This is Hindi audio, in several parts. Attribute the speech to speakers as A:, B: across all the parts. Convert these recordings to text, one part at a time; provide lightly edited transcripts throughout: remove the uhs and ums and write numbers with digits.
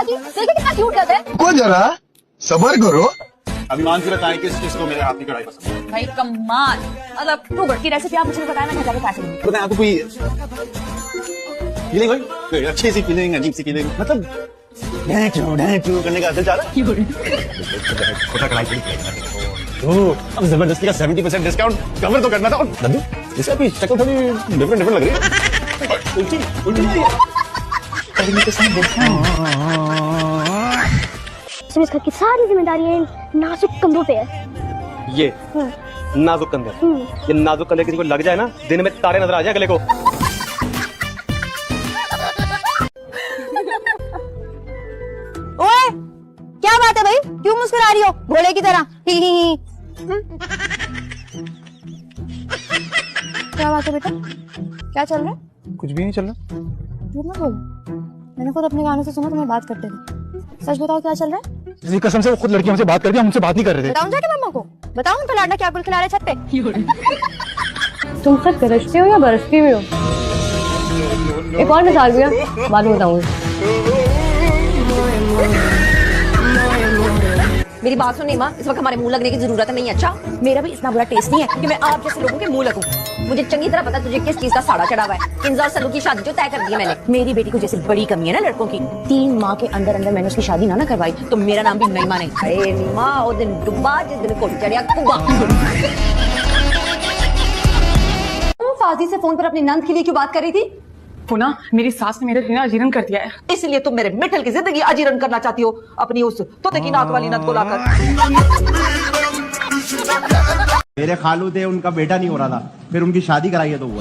A: पाजी, देखिए कितना क्यूट करते हैं।
B: को जरा सबर करो।
C: अभिमान से बताएं किस चीज को मेरे हाथ की कढ़ाई पसंद है।
A: भाई कमाल, मतलब टू गुड की रेसिपी आप मुझे बताया, मैं घर जाके ट्राई करूंगी।
C: बताएं आपको कोई फीलिंग हुई, कोई अच्छी सी फीलिंग, अजीब सी फीलिंग, मतलब ढैंचू करने का असर चाह रहा है। छोटा कढ़ाई पड़ी अब जबरदस्ती का 70% डिस्काउंट कवर तो करना था। और नंदू इसका भी शक्ल थोड़ी डिफरेंट लग रही है। उल्टी
D: इस घर की सारी जिम्मेदारी नाजुक कंधों पे है।
E: ये नाजुक कंधे, ये नाजुक कंधे किसी को लग जाए ना, दिन में तारे नजर आ जाए गले को।
A: ओए, क्या बात है भाई, क्यों मुस्कुरा रही हो घोड़े की तरह? ही ही। क्या बात है बेटा, क्या चल रहा है?
C: कुछ भी नहीं चल रहा।
A: झूठ मत बोलो, मैंने खुद अपने गानों से सुना तुम्हें बात करते थे। सच बताओ क्या चल रहा है?
C: जी कसम से वो खुद लड़की हमसे बात करती है, हमसे बात नहीं कर रहे थे।
A: बताऊं जाके मम्मा को, बताऊं उनका लाडला क्या गुल खिला रहे छत पे?
D: तुम सब गरजते हो या बरसती हुई हो? एक और मिसाल भी है, बाद में बताऊंगी।
A: मेरी बात सुनिए माँ, इस वक्त हमारे मुंह लगने की जरूरत नहीं है। अच्छा, मेरा भी इतना बुरा टेस्ट नहीं है कि मैं आप जैसे लोगों के मुंह लगूं। मुझे चंगी तरह पता तुझे किस चीज का साड़ा चढ़ा हुआ है। किंजा और सलू की शादी जो तय कर दी है मैंने। मेरी बेटी को जैसे बड़ी कमी है ना लड़कों की, 3 माह के अंदर अंदर मैंने उसकी शादी ना करवाई तो मेरा नाम भी नहीं माने। अरे माँ, वो दिन डुबा जिस दिन को चढ़िया कुबा। फाजी से फोन पर अपनी नंद के लिए क्यों बात कर रही थी?
F: पुना, मेरी सास ने मेरे बिना अजीरन कर दिया है,
G: इसलिए तुम मेरे मिठल की जिंदगी अजीरन करना चाहती हो अपनी उस तोते की नाक वाली नंद को लाकर।
H: मेरे खालू थे, उनका बेटा नहीं हो रहा था, फिर उनकी शादी कराई है तो हुआ।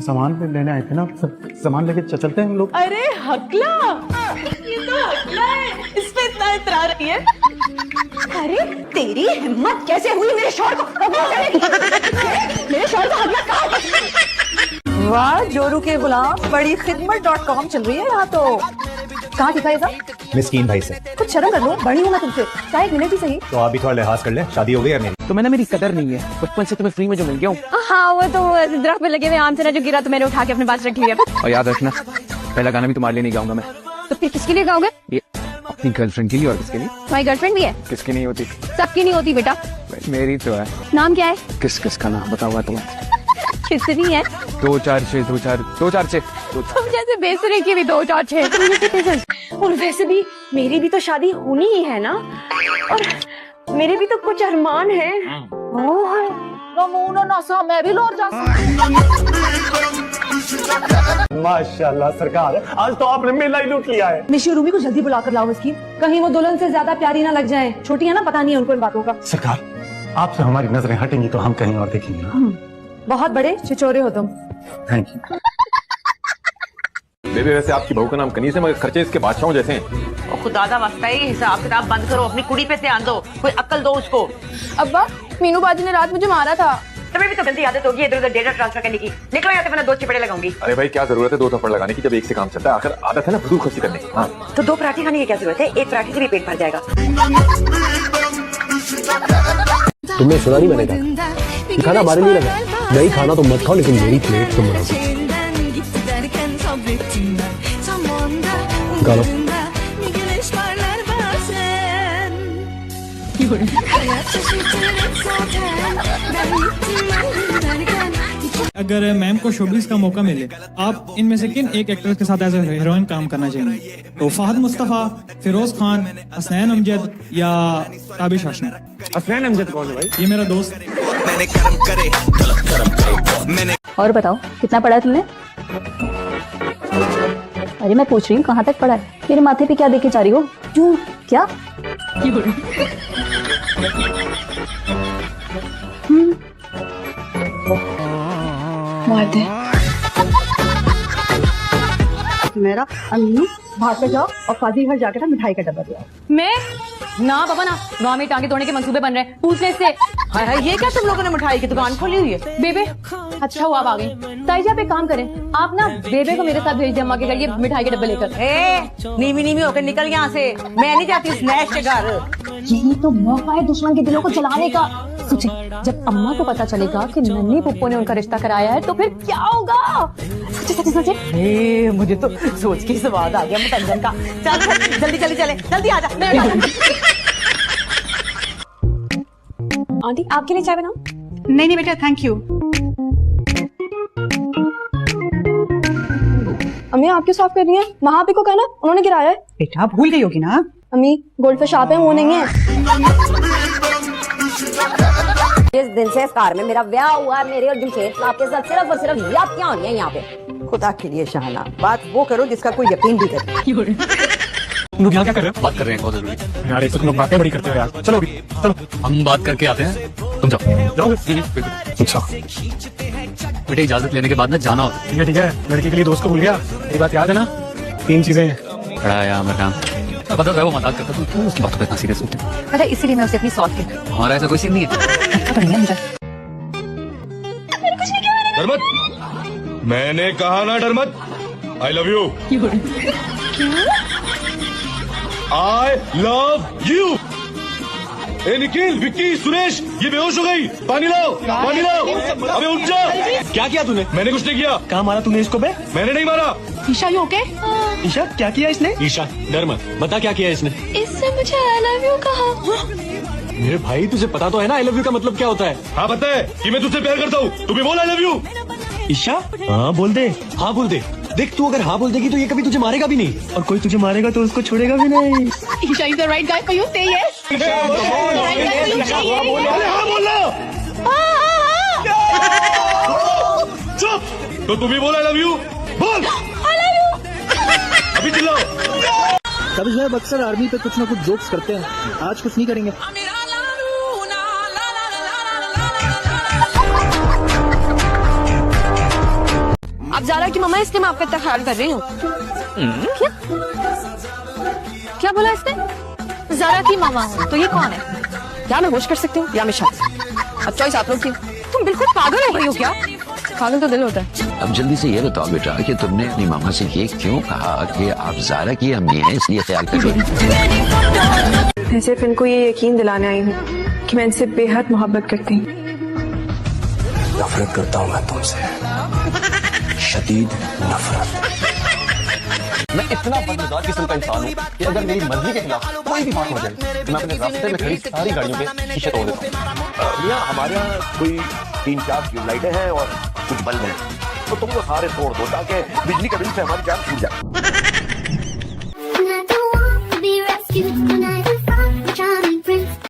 C: सामान पे लेने आए थे ना, सामान लेके चलते हैं हम लोग।
F: अरे हकला, ये तो हकला है, इस पे इतना इतरा रही है।
A: अरे तेरी हिम्मत कैसे हुई मेरे शौहर को कबूल करने की? मेरे शौहर को हकला कहाँ?
G: वाह जोरू के गुलाम, बड़ी खिदमत.com चल रही है यहाँ तो।
A: कहाँ दिखा ये सब?
C: मिस्कीन भाई से
A: कुछ शर्म कर लो, बड़ी हूँ मैं तुमसे, चाहे 1 मिनट ही सही।
C: तो आप भी थोड़ा लिहाज कर ले, शादी हो गई है मेरी।
E: तो मैंने मेरी कदर नहीं है, बचपन से तुम्हें फ्री में जो मिल गया हूँ।
D: हाँ, वो तो दरख्त पे लगे हुए आम से ना जो गिरा तो मैंने उठा के अपने पास रख लिया।
E: और याद रखना, पहला गाना भी तुम्हारे लिए नहीं गाऊंगा मैं।
D: तो फिर किसके लिए गाओगे?
E: ये अपनी गर्लफ्रेंड के लिए। और किसके लिए?
D: तुम्हारी गर्लफ्रेंड भी है?
E: किसकी नहीं होती?
D: सबकी नहीं होती बेटा।
E: मेरी तो है।
D: नाम क्या है?
E: किस किस का नाम बताओ तुम्हें?
D: किसनी है?
E: 2 4 6 2 4 2 4 6।
D: तुम जैसे बेसरे की भी 2 4 6। और वैसे भी मेरी भी तो शादी होनी ही है ना, और मेरे भी तो कुछ अरमान है।
G: नमूना नसा मैं भी लौट जा
C: माशाल्लाह सरकार, आज तो आपने मेला ही लूट लिया है।
G: निशी रूमी को जल्दी बुलाकर लाओ इसकी, कहीं वो दुल्हन से ज्यादा प्यारी ना लग जाए। छोटी है ना, पता नहीं है उनको इन बातों का।
C: सरकार, आपसे हमारी नजरें हटेंगी तो हम कहीं और देखेंगे।
G: बहुत बड़े छिचोरे हो तुम।
C: Thank you.
I: बेबे, वैसे आपकी बहू का नाम कनीज है मगर खर्चे इसके बादशाहों जैसे हैं।
G: और खुदा दा वास्ता ही हिसाब किताब बंद करो, अपनी कुड़ी पे ध्यान दो, कोई अक्ल दो उसको।
D: अब्बा, मीनू बाजी ने रात मुझे मारा था।
G: तुम्हें भी तो गंदी आदत होगी इधर उधर डेटा ट्रांसफर करने की। निकलो यहाँ से, वरना 2 चिपड़े लगाऊंगी।
I: अरे भाई, क्या जरूरत है 2 थप्पड़ लगाने की जब एक से काम चलता है? आखिर आदत है ना फजूल खर्ची करने की। हाँ,
G: तो 2 पराठे खाने की क्या जरूरत है? 1 पराठे से भी पेट भर जाएगा।
E: तुमने सुना नहीं मैंने कहा, खाना हमारे लिए लगा, नहीं खाना तो मत खाओ, लेकिन मेरी प्लेट तुम बनाओ।
J: अगर मैम को शोबिस का मौका मिले, आप इनमें से किन एक एक्ट्रेस के साथ एज ए हीरोइन काम करना चाहेंगे? तो फहद मुस्तफा, फिरोज खान, हसनैन अमजद या ताबिश आशना?
E: हसनैन अमजद कौन है भाई?
J: ये मेरा दोस्त।
D: और बताओ कितना पढ़ा है तुमने? अरे मैं पूछ रही हूँ कहाँ तक पढ़ा है? मेरे माथे पे क्या देखे जा रही हो? क्यों? क्या?
A: मार दे मेरा। अम्मी भाग पे जाओ और फाजी घर जाकर ना मिठाई का डब्बा ले आओ।
D: मैं ना बाबा ना, गाँव में टांगे तोड़ने के मंसूबे बन रहे हैं, पूछने से।
G: हाय हाय, ये क्या तुम लोगों ने मिठाई की दुकान खोली हुई है?
D: बेबे अच्छा हुआ आप आ गई। ताईजा पे काम करें, आप ना बेबे को मेरे साथ भेज दे अम्मा के घर ये मिठाई के डब्बे लेकर।
G: नीवी नीवी होकर निकल यहाँ से, मैं नहीं जाती स्नैच के घर। यही तो मौका है दुश्मन के दिलों को जलाने का। सोचे जब अम्मा को पता चलेगा कि नन्ही पुप्पो ने उनका रिश्ता कराया है तो फिर क्या होगा। सोचे मुझे तो सोच के स्वाद आ गया मुतंजन का। चल जल्दी जल्दी चले, जल्दी आ जा। आंटी आपके लिए चाय बनाऊं?
F: नहीं नहीं बेटा, थैंक यू।
D: अम्मी आप क्यों साफ कर रही हैं? महापी को कहना, उन्होंने गिराया है।
F: बेटा भूल गई होगी ना।
D: अम्मी गोल्ड फिश आप हैं, वो नहीं है।
A: जिस दिन से इस कार में मेरा ब्याह हुआ है, मेरे और जमशेद साहब के साथ सिर्फ और सिर्फ यातियां हो रही हैं यहाँ पे।
F: खुदा के लिए शाहना, बात वो करो जिसका कोई यकीन भी करे।
C: तुम लोग यहाँ क्या कर रहे हो? बात कर रहे हैं, बहुत जरूरी यार। तुम लोग बातें बड़ी करते हो यार। चलो चलो हम बात करके आते हैं, तुम जाओगे? अच्छा बेटे, इजाजत लेने के बाद ना जाना होता है। ठीक है, लड़की के लिए दोस्त को भूल गया, ये बात याद है ना? 3 चीजें खड़ा है मेरा काम। पता है वो मजाक करता, तुम उसकी बातों पे इतना सीरियस होते हैं।
D: अरे इसीलिए मैं उसे अपनी सॉल्व की।
C: हमारा ऐसा कोई सीन नहीं है।
B: डरमत, मैंने कहा ना डरमत, I love you. I love you. ए निखिल, विक्की, सुरेश, ये बेहोश हो गई। पानी लाओ, पानी लाओ। अबे उठ जा। क्या किया तूने? मैंने कुछ नहीं किया। कहाँ मारा तूने इसको? बे मैंने नहीं मारा।
F: Isha you okay?
B: ईशा क्या किया इसने? ईशा डर मत, बता क्या किया इसने?
F: इसने मुझे आई लव यू कहा।
B: मेरे भाई तुझे पता तो है ना आई लव यू का मतलब क्या होता है? हाँ पता है कि मैं तुझसे प्यार करता हूँ। तू भी बोल आई लव यू। ईशा हाँ बोल दे, हाँ बोल दे। देख तू अगर हाँ बोल देगी तो ये कभी तुझे मारेगा भी नहीं, और कोई तुझे मारेगा तो उसको छोड़ेगा भी नहीं।
F: Isha is the right guy for you, say yes.
B: हाँ बोलना। चुप। तो तू भी बोल आई लव यू। बोल आई लव यू। अभी चिल्लाओ।
C: कभी साहब अक्सर आर्मी पे कुछ ना कुछ जोक्स करते हैं, आज कुछ नहीं करेंगे।
D: आप ज़ारा की मम्मा, इसलिए मैं आपका इतना ख्याल कर रही हूँ। क्या क्या बोला इसने? ज़ारा की मामा हूँ तो ये कौन है? क्या मैं होश कर सकती हूँ या मैं शायद? अब चॉइस आप लोग की। तुम बिल्कुल पागल हो गई हो क्या? पागल तो दिल होता है।
K: अब जल्दी से ये बताओ बेटा कि तुमने अपनी मामा से ये क्यों कहा कि आप ज़ारा की अम्मी हैं, इसलिए ख्याल कर रही हैं?
D: मैं सिर्फ इनको ये यकीन दिलाने आई हूँ कि मैं इनसे बेहद मोहब्बत करती हूँ।
E: नफरत करता हूँ मैं तुमसे, शदीद नफरत।
C: मैं इतना बदमिजाज किस्म का इंसान हूँ कि अगर मेरी मर्जी के खिलाफ कोई भी बात हो जाए तो मैं अपने रास्ते में खड़ी सारी गाड़ियों के शीशे तोड़ देता हूँ।
I: यहाँ हमारे यहाँ कोई 3-4 ट्यूबलाइटें हैं और कुछ बल्ब हैं, तो तुम वो सारे तोड़ दो ताकि बिजली के बिल से हमारी जान छूट जाए।